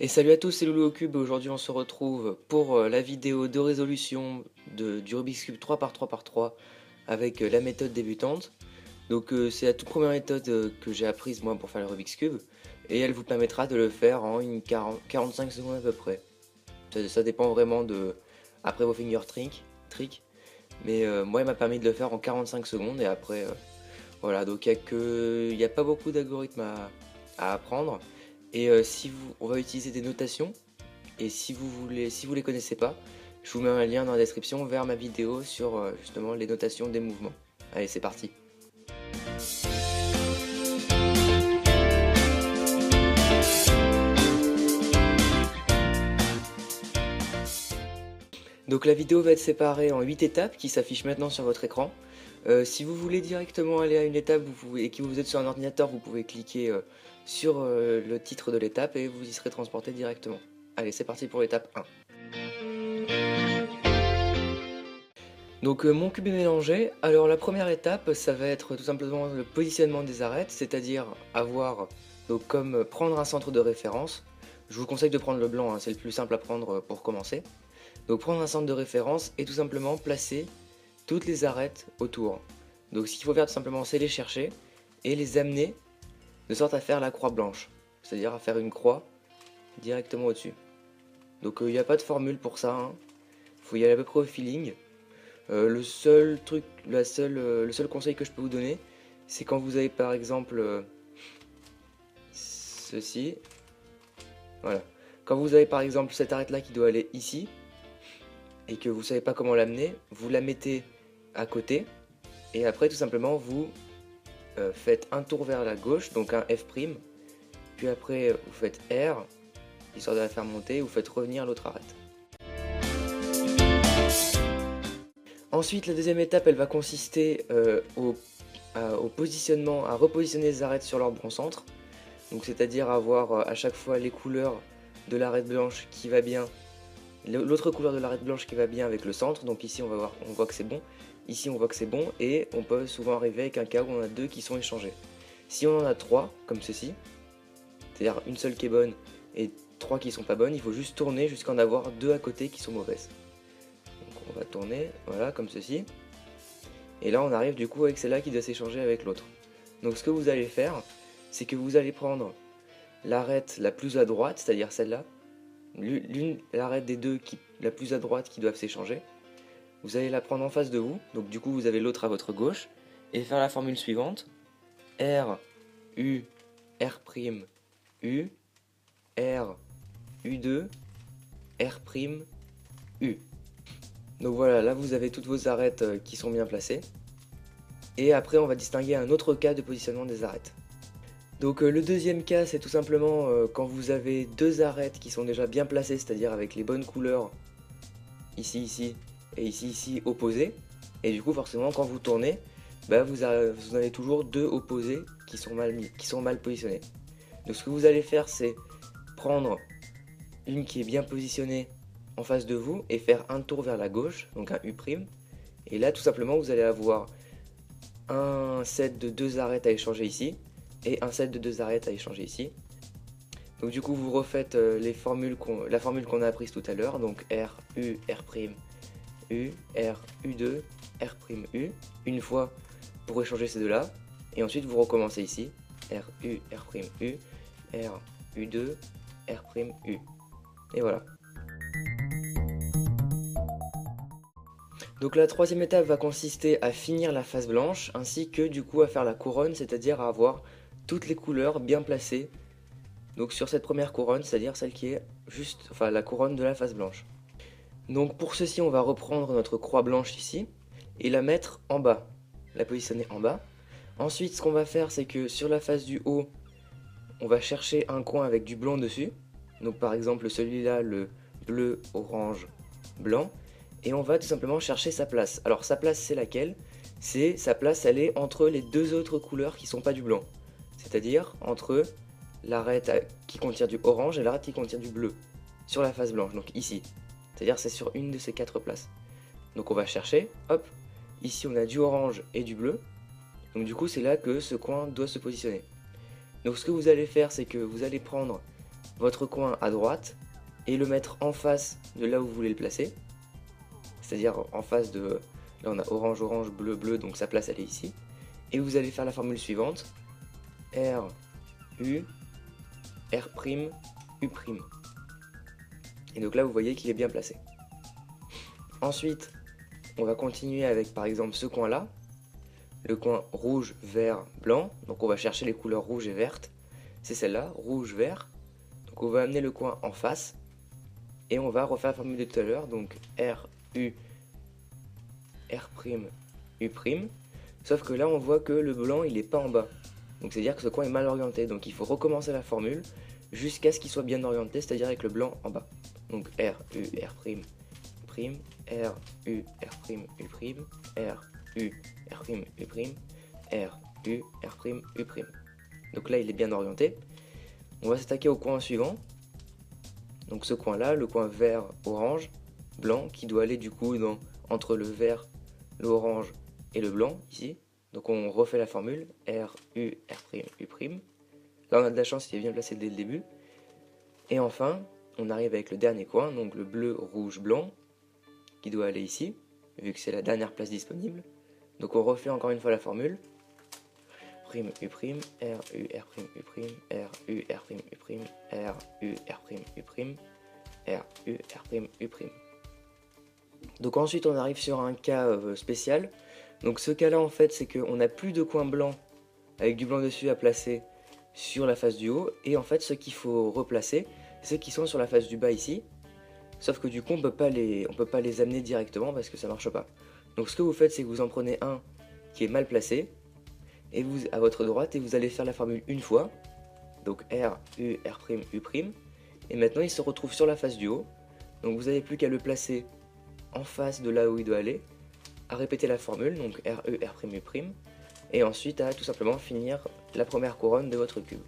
Et salut à tous, c'est Loulou au Cube. Aujourd'hui, on se retrouve pour la vidéo de résolution du Rubik's Cube 3x3x3 avec la méthode débutante. Donc, c'est la toute première méthode que j'ai apprise moi pour faire le Rubik's Cube et elle vous permettra de le faire en 45 secondes à peu près. Ça dépend vraiment de après vos tricks, mais moi, elle m'a permis de le faire en 45 secondes et après, voilà. Donc, il n'y a pas beaucoup d'algorithmes à apprendre. Et on va utiliser des notations. Et si vous les connaissez pas, je vous mets un lien dans la description vers ma vidéo sur justement les notations des mouvements. Allez, c'est parti. Donc la vidéo va être séparée en 8 étapes qui s'affichent maintenant sur votre écran. Si vous voulez directement aller à une étape et que vous êtes sur un ordinateur, vous pouvez cliquer sur le titre de l'étape et vous y serez transporté directement. Allez, c'est parti pour l'étape 1. Donc mon cube est mélangé. Alors la première étape, ça va être tout simplement le positionnement des arêtes, c'est-à-dire avoir, donc comme prendre un centre de référence. Je vous conseille de prendre le blanc, hein, c'est le plus simple à prendre pour commencer. Donc prendre un centre de référence et tout simplement placer toutes les arêtes autour. Donc ce qu'il faut faire tout simplement, c'est les chercher et les amener de sorte à faire la croix blanche, c'est-à-dire à faire une croix directement au-dessus. Donc il n'y a pas de formule pour ça, hein. Faut y aller à peu près au feeling. Le seul conseil que je peux vous donner, c'est quand vous avez par exemple ceci, voilà. Quand vous avez par exemple cette arête là qui doit aller ici, et que vous savez pas comment l'amener, vous la mettez à côté, et après tout simplement vous faites un tour vers la gauche, donc un F', puis après vous faites R, histoire de la faire monter, et vous faites revenir l'autre arête. Ensuite, la deuxième étape, elle va consister au positionnement, à repositionner les arêtes sur leur bon centre. Donc, c'est-à-dire avoir à chaque fois les couleurs de l'arête blanche qui va bien, l'autre couleur de l'arête blanche qui va bien avec le centre. Donc ici, on voit que c'est bon. Ici, on voit que c'est bon, et on peut souvent arriver avec un cas où on a deux qui sont échangés. Si on en a trois, comme ceci, c'est-à-dire une seule qui est bonne et trois qui sont pas bonnes, il faut juste tourner jusqu'à en avoir deux à côté qui sont mauvaises. On va tourner, voilà, comme ceci. Et là, on arrive du coup avec celle-là qui doit s'échanger avec l'autre. Donc ce que vous allez faire, c'est que vous allez prendre l'arête la plus à droite, c'est-à-dire celle-là, l'arête des deux la plus à droite qui doivent s'échanger. Vous allez la prendre en face de vous, donc du coup vous avez l'autre à votre gauche, et faire la formule suivante. R, U, R', U, R, U2, R', U. Donc voilà, là vous avez toutes vos arêtes qui sont bien placées. Et après on va distinguer un autre cas de positionnement des arêtes. Donc le deuxième cas, c'est tout simplement quand vous avez deux arêtes qui sont déjà bien placées, c'est-à-dire avec les bonnes couleurs, ici, et ici, opposées. Et du coup forcément quand vous tournez, bah, vous avez toujours deux opposés qui sont mal positionnés. Donc ce que vous allez faire, c'est prendre une qui est bien positionnée en face de vous et faire un tour vers la gauche, donc un U'. Et là tout simplement vous allez avoir un set de deux arêtes à échanger ici et un set de deux arêtes à échanger ici. Donc du coup vous refaites la formule qu'on a apprise tout à l'heure, donc R, U, R', U, R, U2, R', U, une fois pour échanger ces deux là, et ensuite vous recommencez ici, R, U, R', U, R, U2, R', U, et voilà. Donc la troisième étape va consister à finir la face blanche, ainsi que du coup à faire la couronne, c'est-à-dire à avoir toutes les couleurs bien placées. Donc sur cette première couronne, c'est-à-dire celle qui est juste, enfin la couronne de la face blanche. Donc pour ceci, on va reprendre notre croix blanche ici, et la mettre en bas, la positionner en bas. Ensuite, ce qu'on va faire, c'est que sur la face du haut, on va chercher un coin avec du blanc dessus. Donc par exemple celui-là, le bleu, orange, blanc. Et on va tout simplement chercher sa place. Alors sa place, c'est laquelle? Sa place, elle est entre les deux autres couleurs qui sont pas du blanc. C'est-à-dire entre l'arête qui contient du orange et l'arête qui contient du bleu. Sur la face blanche, donc ici. C'est-à-dire c'est sur une de ces quatre places. Donc on va chercher, hop. Ici on a du orange et du bleu. Donc du coup c'est là que ce coin doit se positionner. Donc ce que vous allez faire, c'est que vous allez prendre votre coin à droite et le mettre en face de là où vous voulez le placer. C'est-à-dire en face de... Là on a orange, orange, bleu, bleu, donc sa place elle est ici. Et vous allez faire la formule suivante. R, U, R', U'. Et donc là vous voyez qu'il est bien placé. Ensuite, on va continuer avec par exemple ce coin-là. Le coin rouge, vert, blanc. Donc on va chercher les couleurs rouge et verte. C'est celle-là, rouge, vert. Donc on va amener le coin en face. Et on va refaire la formule de tout à l'heure. Donc R, U, R', U'. Sauf que là on voit que le blanc il est pas en bas. Donc c'est à dire que ce coin est mal orienté. Donc il faut recommencer la formule jusqu'à ce qu'il soit bien orienté, c'est-à-dire avec le blanc en bas. Donc R, U, R', R, U, R', U', R, U, R', U', R, U, R', U'. Donc là il est bien orienté. On va s'attaquer au coin suivant. Donc ce coin là, le coin vert, orange, blanc, qui doit aller du coup entre le vert, l'orange et le blanc ici. Donc on refait la formule, R, U, R', U'. Là on a de la chance, il est bien placé dès le début. Et enfin, on arrive avec le dernier coin, donc le bleu, rouge, blanc, qui doit aller ici, vu que c'est la dernière place disponible. Donc on refait encore une fois la formule. Prime, U', R, U, R', U', R, U, R', U', R, U, R', U', R, U, R', U'. Donc ensuite on arrive sur un cas spécial. Donc ce cas là en fait c'est qu'on n'a plus de coin blanc avec du blanc dessus à placer sur la face du haut. Et en fait ceux qu'il faut replacer, c'est ceux qui sont sur la face du bas ici. Sauf que du coup on peut pas les amener directement parce que ça marche pas. Donc ce que vous faites c'est que vous en prenez un qui est mal placé et vous à votre droite et vous allez faire la formule une fois. Donc R, U, R', U'. Et maintenant il se retrouve sur la face du haut. Donc vous n'avez plus qu'à le placer en face de là où il doit aller, à répéter la formule, donc R, U, R', U', et ensuite à tout simplement finir la première couronne de votre cube.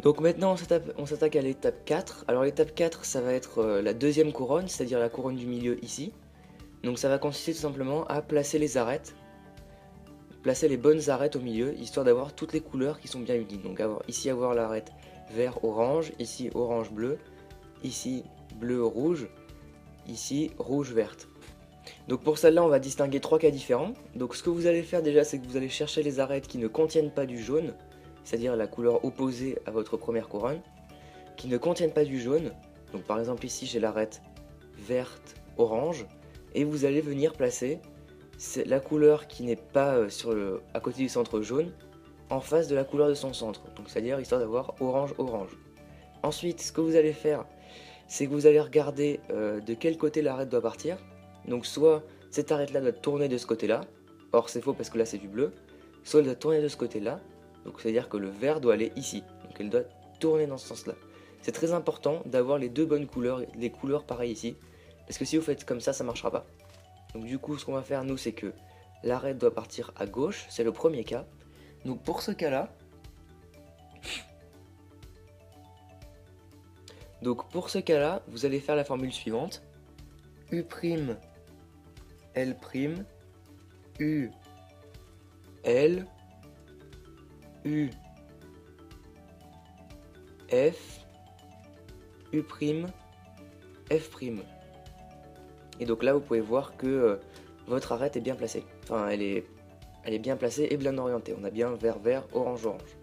Donc maintenant on s'attaque à l'étape 4. Alors l'étape 4 ça va être la deuxième couronne, c'est-à-dire la couronne du milieu ici. Donc ça va consister tout simplement à placer les arêtes, placer les bonnes arêtes au milieu, histoire d'avoir toutes les couleurs qui sont bien unies. Donc ici avoir l'arête vert-orange, ici orange-bleu, ici bleu-rouge, ici rouge-verte. Donc pour celle-là on va distinguer trois cas différents. Donc ce que vous allez faire déjà c'est que vous allez chercher les arêtes qui ne contiennent pas du jaune, c'est-à-dire la couleur opposée à votre première couronne, qui ne contiennent pas du jaune. Donc par exemple ici j'ai l'arête verte orange et vous allez venir placer la couleur qui n'est pas à côté du centre jaune en face de la couleur de son centre, donc c'est-à-dire histoire d'avoir orange orange. Ensuite ce que vous allez faire c'est que vous allez regarder de quel côté l'arête doit partir. Donc soit cette arête là doit tourner de ce côté là, or c'est faux parce que là c'est du bleu, soit elle doit tourner de ce côté là, donc c'est à dire que le vert doit aller ici, donc elle doit tourner dans ce sens là. C'est très important d'avoir les deux bonnes couleurs, les couleurs pareilles ici, parce que si vous faites comme ça marchera pas. Donc du coup ce qu'on va faire nous c'est que l'arête doit partir à gauche, c'est le premier cas. Donc pour ce cas là, vous allez faire la formule suivante. U', L', U, L, U, F, U', F'. Et donc là vous pouvez voir que votre arête est bien placée. Enfin elle est bien placée et bien orientée. On a bien vert vert, orange orange.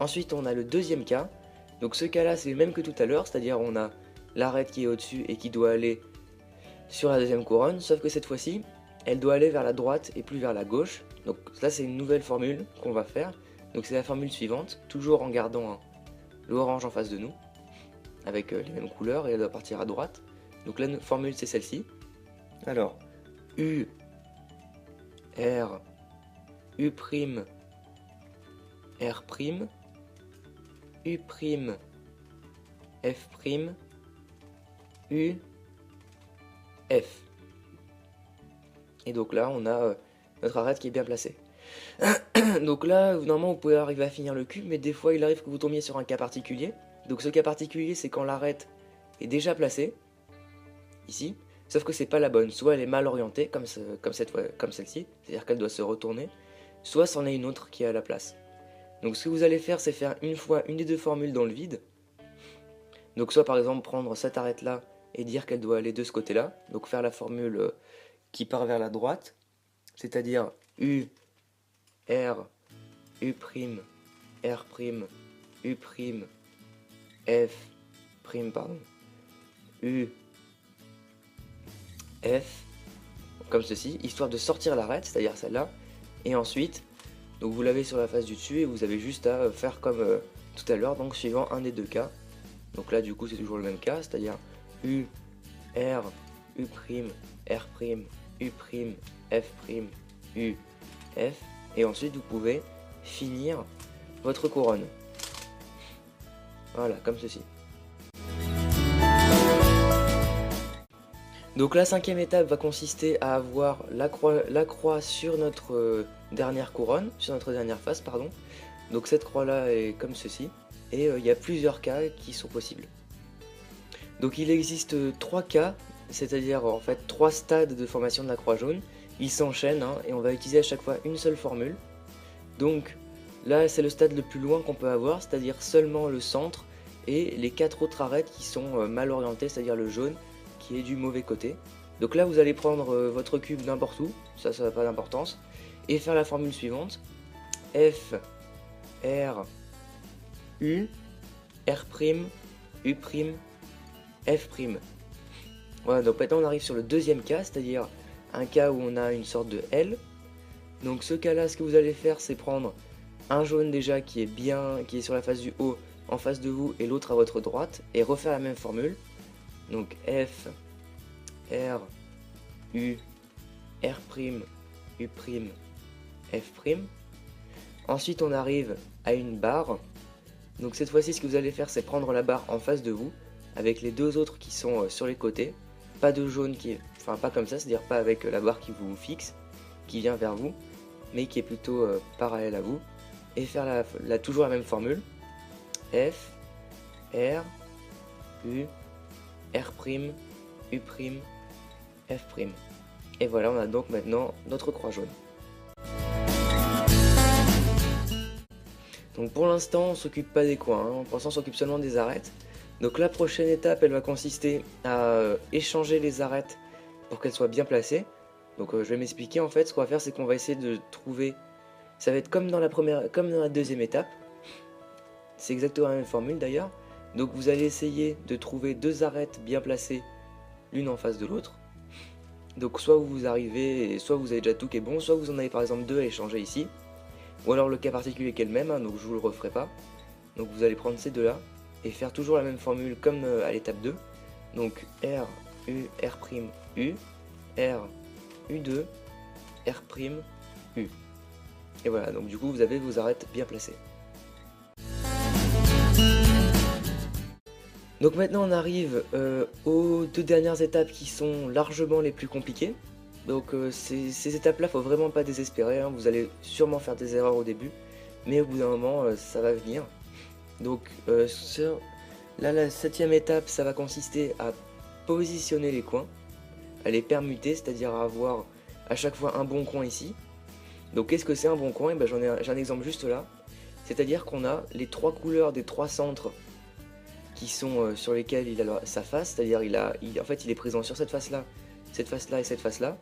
Ensuite on a le deuxième cas. Donc ce cas là c'est le même que tout à l'heure, c'est-à-dire on a l'arête qui est au-dessus et qui doit aller sur la deuxième couronne, sauf que cette fois-ci elle doit aller vers la droite et plus vers la gauche. Donc là c'est une nouvelle formule qu'on va faire. Donc c'est la formule suivante, toujours en gardant l'orange en face de nous, avec les mêmes couleurs, et elle doit partir à droite. Donc la formule c'est celle-ci. Alors, U, R, U', R', U', F', U, F. Et donc là, on a notre arête qui est bien placée. Donc là, normalement, vous pouvez arriver à finir le cube, mais des fois, il arrive que vous tombiez sur un cas particulier. Donc ce cas particulier, c'est quand l'arête est déjà placée, ici, sauf que c'est pas la bonne. Soit elle est mal orientée, comme celle-ci, c'est-à-dire qu'elle doit se retourner, soit c'en est une autre qui est à la place. Donc ce que vous allez faire, c'est faire une fois une des deux formules dans le vide. Donc soit par exemple prendre cette arête là et dire qu'elle doit aller de ce côté là, donc faire la formule qui part vers la droite, c'est-à-dire U, R, U', R', U', F', pardon, U, F, comme ceci, histoire de sortir l'arête, c'est-à-dire celle-là, et ensuite, donc vous l'avez sur la face du dessus et vous avez juste à faire comme tout à l'heure, donc suivant un des deux cas. Donc là du coup c'est toujours le même cas, c'est-à-dire U, R, U', R', U', F', U, F, et ensuite vous pouvez finir votre couronne. Voilà, comme ceci. Donc la cinquième étape va consister à avoir la croix sur notre dernière couronne, sur notre dernière face, pardon. Donc cette croix là est comme ceci, et il y a plusieurs cas qui sont possibles. Donc il existe 3 cas, c'est-à-dire en fait 3 stades de formation de la croix jaune. Ils s'enchaînent hein, et on va utiliser à chaque fois une seule formule. Donc là c'est le stade le plus loin qu'on peut avoir, c'est-à-dire seulement le centre et les 4 autres arêtes qui sont mal orientées, c'est-à-dire le jaune qui est du mauvais côté. Donc là vous allez prendre votre cube n'importe où, ça n'a pas d'importance, et faire la formule suivante. F, R, U, R', U', F'. Voilà, donc maintenant on arrive sur le deuxième cas, c'est-à-dire un cas où on a une sorte de L. Donc ce cas là, ce que vous allez faire, c'est prendre un jaune déjà qui est sur la face du haut, en face de vous, et l'autre à votre droite, et refaire la même formule. Donc F, R, U, R', U', F'. Ensuite on arrive à une barre. Donc cette fois-ci, ce que vous allez faire, c'est prendre la barre en face de vous, avec les deux autres qui sont sur les côtés. Pas de jaune qui est, enfin pas comme ça, c'est-à-dire pas avec la barre qui vous fixe, qui vient vers vous, mais qui est plutôt parallèle à vous. Et faire toujours la même formule. F, R, U, R', U', F'. Et voilà, on a donc maintenant notre croix jaune. Donc pour l'instant, on s'occupe pas des coins, hein. Pour l'instant, on s'occupe seulement des arêtes. Donc la prochaine étape, elle va consister à échanger les arêtes pour qu'elles soient bien placées. Donc je vais m'expliquer en fait, ce qu'on va faire, c'est qu'on va essayer de trouver, ça va être comme dans la deuxième étape. C'est exactement la même formule d'ailleurs. Donc vous allez essayer de trouver deux arêtes bien placées, l'une en face de l'autre. Donc soit vous arrivez, soit vous avez déjà tout qui est bon, soit vous en avez par exemple deux à échanger ici. Ou alors le cas particulier qui est le même, hein, donc je vous le referai pas. Donc vous allez prendre ces deux là et faire toujours la même formule comme à l'étape 2. Donc R, U, R', U, R, U2, R', U. Et voilà, donc du coup vous avez vos arêtes bien placées. Donc maintenant on arrive aux deux dernières étapes qui sont largement les plus compliquées. Donc ces étapes là, faut vraiment pas désespérer, hein. Vous allez sûrement faire des erreurs au début, mais au bout d'un moment ça va venir. Donc là la septième étape, ça va consister à positionner les coins, à les permuter, c'est-à-dire à avoir à chaque fois un bon coin ici. Donc qu'est-ce que c'est un bon coin? Ben, j'ai un exemple juste là, c'est-à-dire qu'on a les trois couleurs des trois centres qui sont sur lesquels il a sa face, c'est-à-dire en fait il est présent sur cette face-là et cette face-là.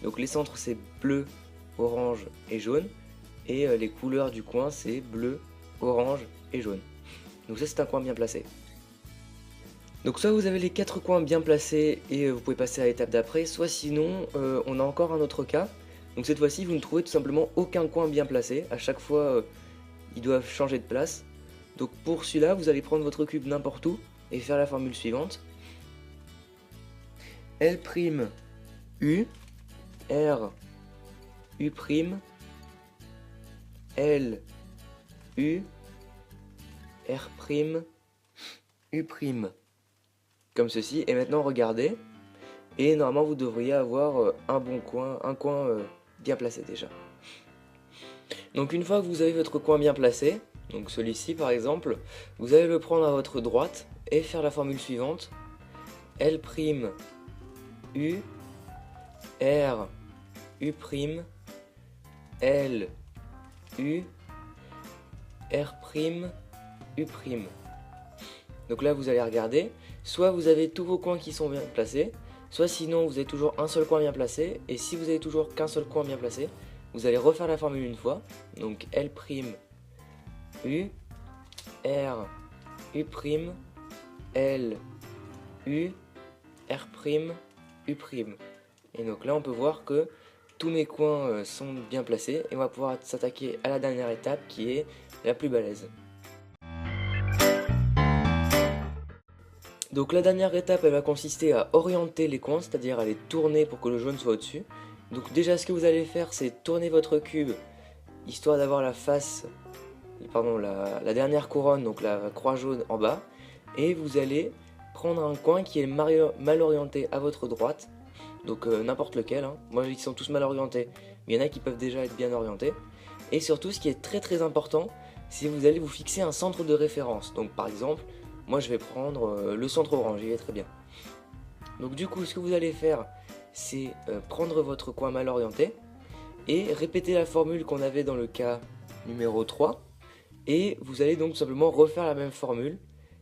Donc les centres c'est bleu, orange et jaune, et les couleurs du coin c'est bleu, orange et jaune. Donc ça c'est un coin bien placé. Donc soit vous avez les quatre coins bien placés et vous pouvez passer à l'étape d'après, soit sinon on a encore un autre cas. Donc cette fois-ci vous ne trouvez tout simplement aucun coin bien placé, à chaque fois ils doivent changer de place. Donc pour celui-là vous allez prendre votre cube n'importe où et faire la formule suivante. L', U, R, U', L, U, R', U'. Comme ceci, et maintenant regardez, et normalement vous devriez avoir un bon coin, un coin bien placé déjà. Donc une fois que vous avez votre coin bien placé, donc celui-ci par exemple, vous allez le prendre à votre droite et faire la formule suivante. L', U, R, U', L, U, R', U'. Donc là vous allez regarder, soit vous avez tous vos coins qui sont bien placés, soit sinon vous avez toujours un seul coin bien placé, et si vous avez toujours qu'un seul coin bien placé, vous allez refaire la formule une fois, donc L', U, R, U', L, U, R', U'. Et donc là on peut voir que tous mes coins sont bien placés, et on va pouvoir s'attaquer à la dernière étape qui est la plus balèze. Donc la dernière étape elle va consister à orienter les coins, c'est-à-dire à les tourner pour que le jaune soit au-dessus. Donc déjà ce que vous allez faire c'est tourner votre cube, histoire d'avoir la face, pardon, la dernière couronne, donc la croix jaune en bas. Et vous allez prendre un coin qui est mal orienté à votre droite, donc n'importe lequel, hein. Moi ils sont tous mal orientés, mais il y en a qui peuvent déjà être bien orientés. Et surtout ce qui est très important, c'est que vous allez vous fixer un centre de référence. Donc par exemple, moi je vais prendre le centre orange, il est très bien. Donc du coup ce que vous allez faire c'est prendre votre coin mal orienté et répéter la formule qu'on avait dans le cas numéro 3. Et vous allez donc tout simplement refaire la même formule,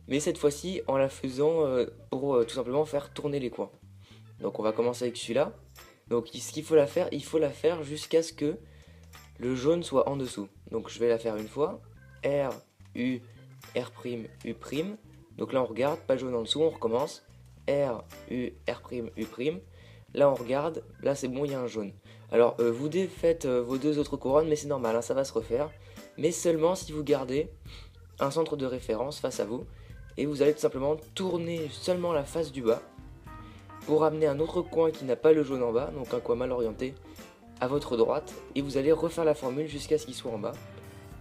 mais cette fois-ci en la faisant pour tout simplement faire tourner les coins. Donc on va commencer avec celui-là. Donc ce qu'il faut la faire, il faut la faire jusqu'à ce que le jaune soit en dessous. Donc je vais la faire une fois. R, U, R', U'. Donc là on regarde, pas jaune en dessous, on recommence. R, U, R', U'. Là on regarde, là c'est bon, il y a un jaune. Alors vous défaites vos deux autres couronnes, mais c'est normal, hein, ça va se refaire. Mais seulement si vous gardez un centre de référence face à vous. Et vous allez tout simplement tourner seulement la face du bas pour amener un autre coin qui n'a pas le jaune en bas, donc un coin mal orienté, à votre droite. Et vous allez refaire la formule jusqu'à ce qu'il soit en bas.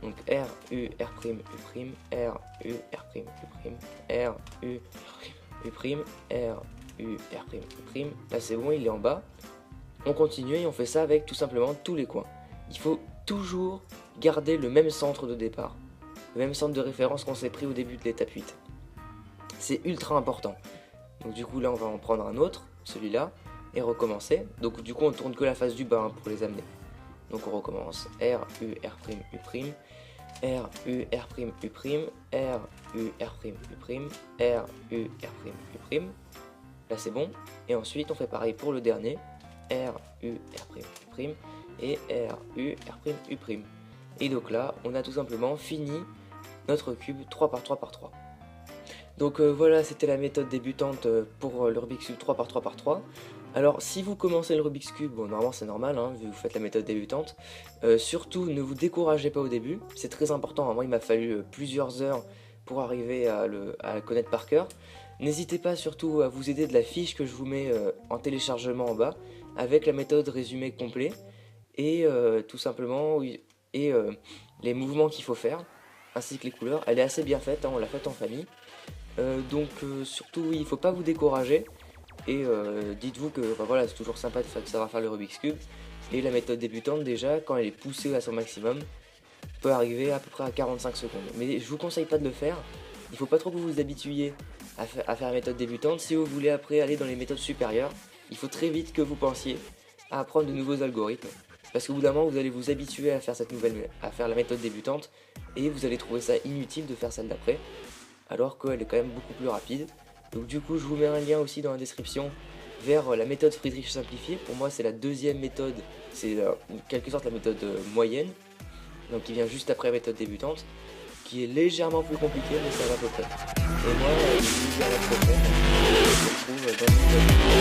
Donc R, U, R', U', R, U, R', U', R, U, U', R, U, R', U'. Là c'est bon, il est en bas. On continue et on fait ça avec tout simplement tous les coins. Il faut toujours garder le même centre de départ, le même centre de référence qu'on s'est pris au début de l'étape 8. C'est ultra important. Donc du coup là on va en prendre un autre, celui-là, et recommencer. Donc du coup on tourne que la face du bas hein, pour les amener. Donc on recommence. R, U, R', U'. R, U, R', U'. R, U, R', U'. R, U, R', U'. Là c'est bon. Et ensuite on fait pareil pour le dernier. R, U, R', U'. Et R, U, R', U'. Et donc là on a tout simplement fini notre cube 3x3x3. Donc voilà, c'était la méthode débutante pour le Rubik's Cube 3x3x3. Alors si vous commencez le Rubik's Cube, bon normalement c'est normal, hein, vu que vous faites la méthode débutante, surtout ne vous découragez pas au début, c'est très important, moi il m'a fallu plusieurs heures pour arriver à le connaître par cœur. N'hésitez pas surtout à vous aider de la fiche que je vous mets en téléchargement en bas, avec la méthode résumé complet, et tout simplement les mouvements qu'il faut faire, ainsi que les couleurs. Elle est assez bien faite, hein, on l'a faite en famille. Donc surtout il ne faut pas vous décourager et dites-vous que voilà, c'est toujours sympa de savoir faire le Rubik's Cube, et la méthode débutante déjà quand elle est poussée à son maximum peut arriver à peu près à 45 secondes, mais je vous conseille pas de le faire. Il ne faut pas trop que vous vous habituiez à faire la méthode débutante. Si vous voulez après aller dans les méthodes supérieures, il faut très vite que vous pensiez à apprendre de nouveaux algorithmes, parce qu'au bout d'un moment vous allez vous habituer à faire la méthode débutante et vous allez trouver ça inutile de faire celle d'après, alors qu'elle est quand même beaucoup plus rapide. Donc du coup je vous mets un lien aussi dans la description vers la méthode Friedrich simplifiée. Pour moi c'est la deuxième méthode, c'est en quelque sorte la méthode moyenne, donc qui vient juste après la méthode débutante, qui est légèrement plus compliquée mais ça va à peu près. Et moi je vous dis à la prochaine, on se retrouve dans une nouvelle vidéo.